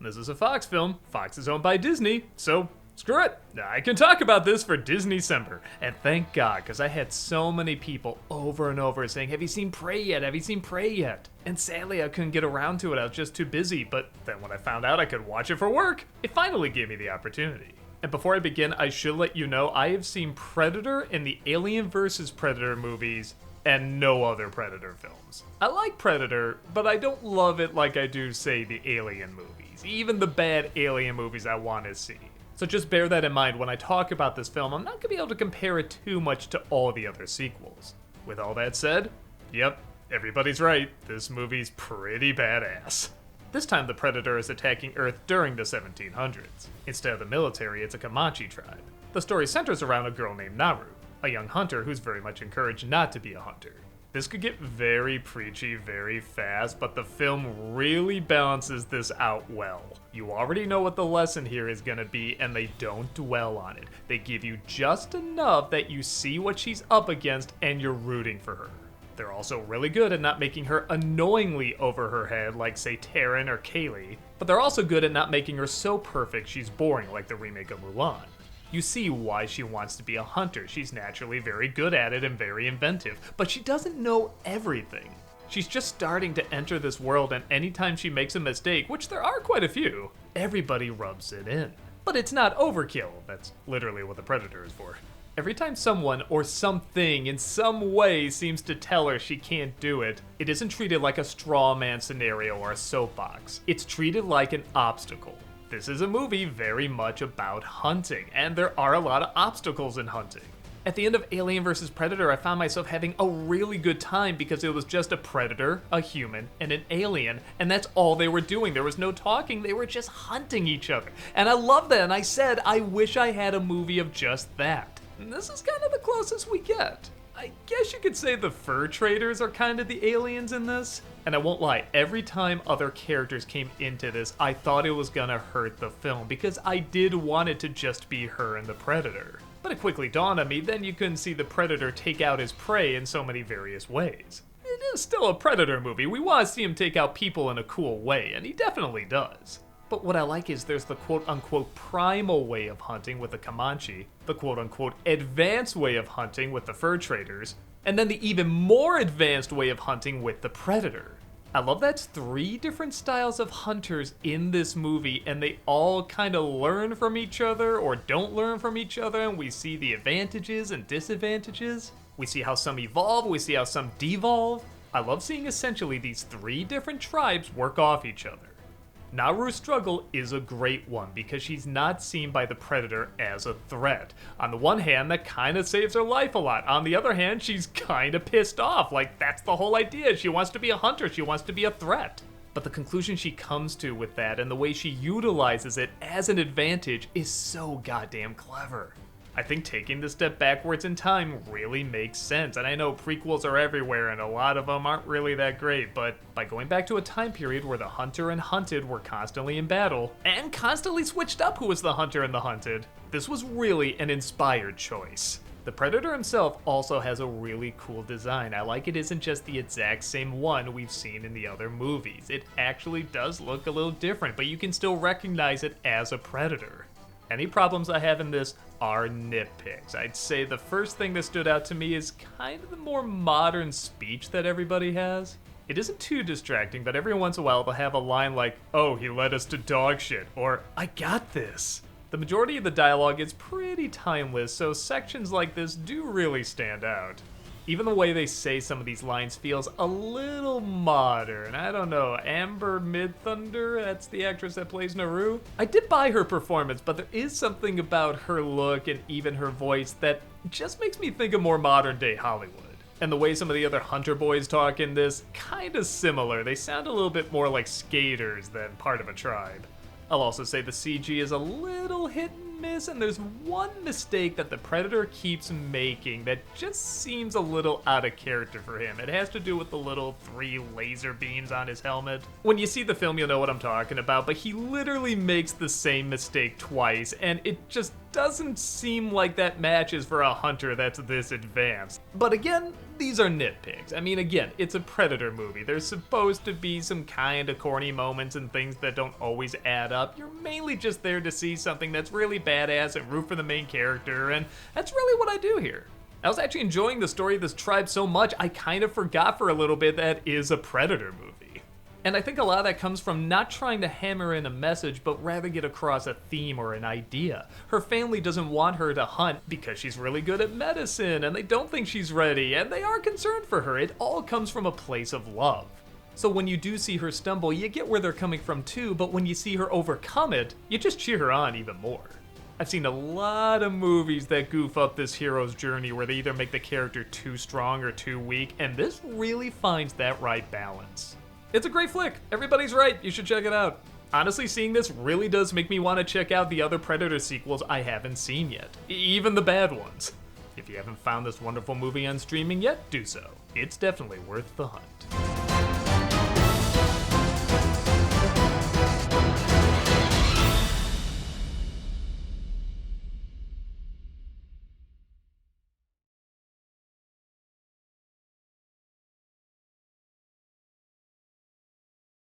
This is a Fox film. Fox is owned by Disney, so screw it. I can talk about this for DisneyCember. And thank God, because I had so many people over and over saying, have you seen Prey yet? Have you seen Prey yet? And sadly, I couldn't get around to it. I was just too busy. But then when I found out I could watch it for work, it finally gave me the opportunity. And before I begin, I should let you know I have seen Predator and the Alien vs. Predator movies and no other Predator films. I like Predator, but I don't love it like I do, say, the Alien movies. Even the bad Alien movies I want to see. So just bear that in mind when I talk about this film. I'm not going to be able to compare it too much to all the other sequels. With all that said, yep, everybody's right. This movie's pretty badass. This time the Predator is attacking Earth during the 1700s. Instead of the military, it's a Comanche tribe. The story centers around a girl named Naru, a young hunter who's very much encouraged not to be a hunter. This could get very preachy very fast, but the film really balances this out well. You already know what the lesson here is gonna be, and they don't dwell on it. They give you just enough that you see what she's up against and you're rooting for her. They're also really good at not making her annoyingly over her head like, say, Taryn or Kaylee, but they're also good at not making her so perfect she's boring like the remake of Mulan. You see why she wants to be a hunter. She's naturally very good at it and very inventive, but she doesn't know everything. She's just starting to enter this world, and anytime she makes a mistake, which there are quite a few, everybody rubs it in. But it's not overkill. That's literally what the Predator is for. Every time someone or something in some way seems to tell her she can't do it, it isn't treated like a straw man scenario or a soapbox. It's treated like an obstacle. This is a movie very much about hunting, and there are a lot of obstacles in hunting. At the end of Alien vs. Predator, I found myself having a really good time because it was just a predator, a human, and an alien, and that's all they were doing. There was no talking, they were just hunting each other. And I love that, and I said, I wish I had a movie of just that. And this is kind of the closest we get. I guess you could say the fur traders are kind of the aliens in this. And I won't lie, every time other characters came into this, I thought it was gonna hurt the film because I did want it to just be her and the Predator. But it quickly dawned on me, then you couldn't see the Predator take out his prey in so many various ways. It is still a Predator movie. We want to see him take out people in a cool way, and he definitely does. But what I like is there's the quote-unquote primal way of hunting with the Comanche, the quote-unquote advanced way of hunting with the fur traders, and then the even more advanced way of hunting with the Predator. I love that's 3 different styles of hunters in this movie, and they all kind of learn from each other or don't learn from each other, and we see the advantages and disadvantages. We see how some evolve, we see how some devolve. I love seeing essentially these 3 different tribes work off each other. Naru's struggle is a great one because she's not seen by the Predator as a threat. On the one hand, that kind of saves her life a lot. On the other hand, she's kind of pissed off. Like, that's the whole idea. She wants to be a hunter. She wants to be a threat. But the conclusion she comes to with that and the way she utilizes it as an advantage is so goddamn clever. I think taking the step backwards in time really makes sense, and I know prequels are everywhere and a lot of them aren't really that great, but by going back to a time period where the hunter and hunted were constantly in battle, and constantly switched up who was the hunter and the hunted, this was really an inspired choice. The Predator himself also has a really cool design. I like it isn't just the exact same one we've seen in the other movies. It actually does look a little different, but you can still recognize it as a Predator. Any problems I have in this are nitpicks. I'd say the first thing that stood out to me is kind of the more modern speech that everybody has. It isn't too distracting, but every once in a while they'll have a line like, "Oh, he led us to dog shit," or "I got this." The majority of the dialogue is pretty timeless, so sections like this do really stand out. Even the way they say some of these lines feels a little modern. I don't know, Amber Midthunder, that's the actress that plays Naru? I did buy her performance, but there is something about her look and even her voice that just makes me think of more modern day Hollywood. And the way some of the other hunter boys talk in this, kinda similar. They sound a little bit more like skaters than part of a tribe. I'll also say the CG is a little hit and and miss, and there's one mistake that the Predator keeps making that just seems a little out of character for him. It has to do with the little 3 laser beams on his helmet. When you see the film, you'll know what I'm talking about, but he literally makes the same mistake twice, and it just doesn't seem like that matches for a hunter that's this advanced. But again, these are nitpicks. I mean, again, it's a Predator movie. There's supposed to be some kind of corny moments and things that don't always add up. You're mainly just there to see something that's really badass and root for the main character, and that's really what I do here. I was actually enjoying the story of this tribe so much, I kind of forgot for a little bit that it is a Predator movie. And I think a lot of that comes from not trying to hammer in a message, but rather get across a theme or an idea. Her family doesn't want her to hunt because she's really good at medicine, and they don't think she's ready, and they are concerned for her. It all comes from a place of love. So when you do see her stumble, you get where they're coming from too, but when you see her overcome it, you just cheer her on even more. I've seen a lot of movies that goof up this hero's journey where they either make the character too strong or too weak, and this really finds that right balance. It's a great flick. Everybody's right. You should check it out. Honestly, seeing this really does make me want to check out the other Predator sequels I haven't seen yet, even the bad ones. If you haven't found this wonderful movie on streaming yet, do so. It's definitely worth the hunt.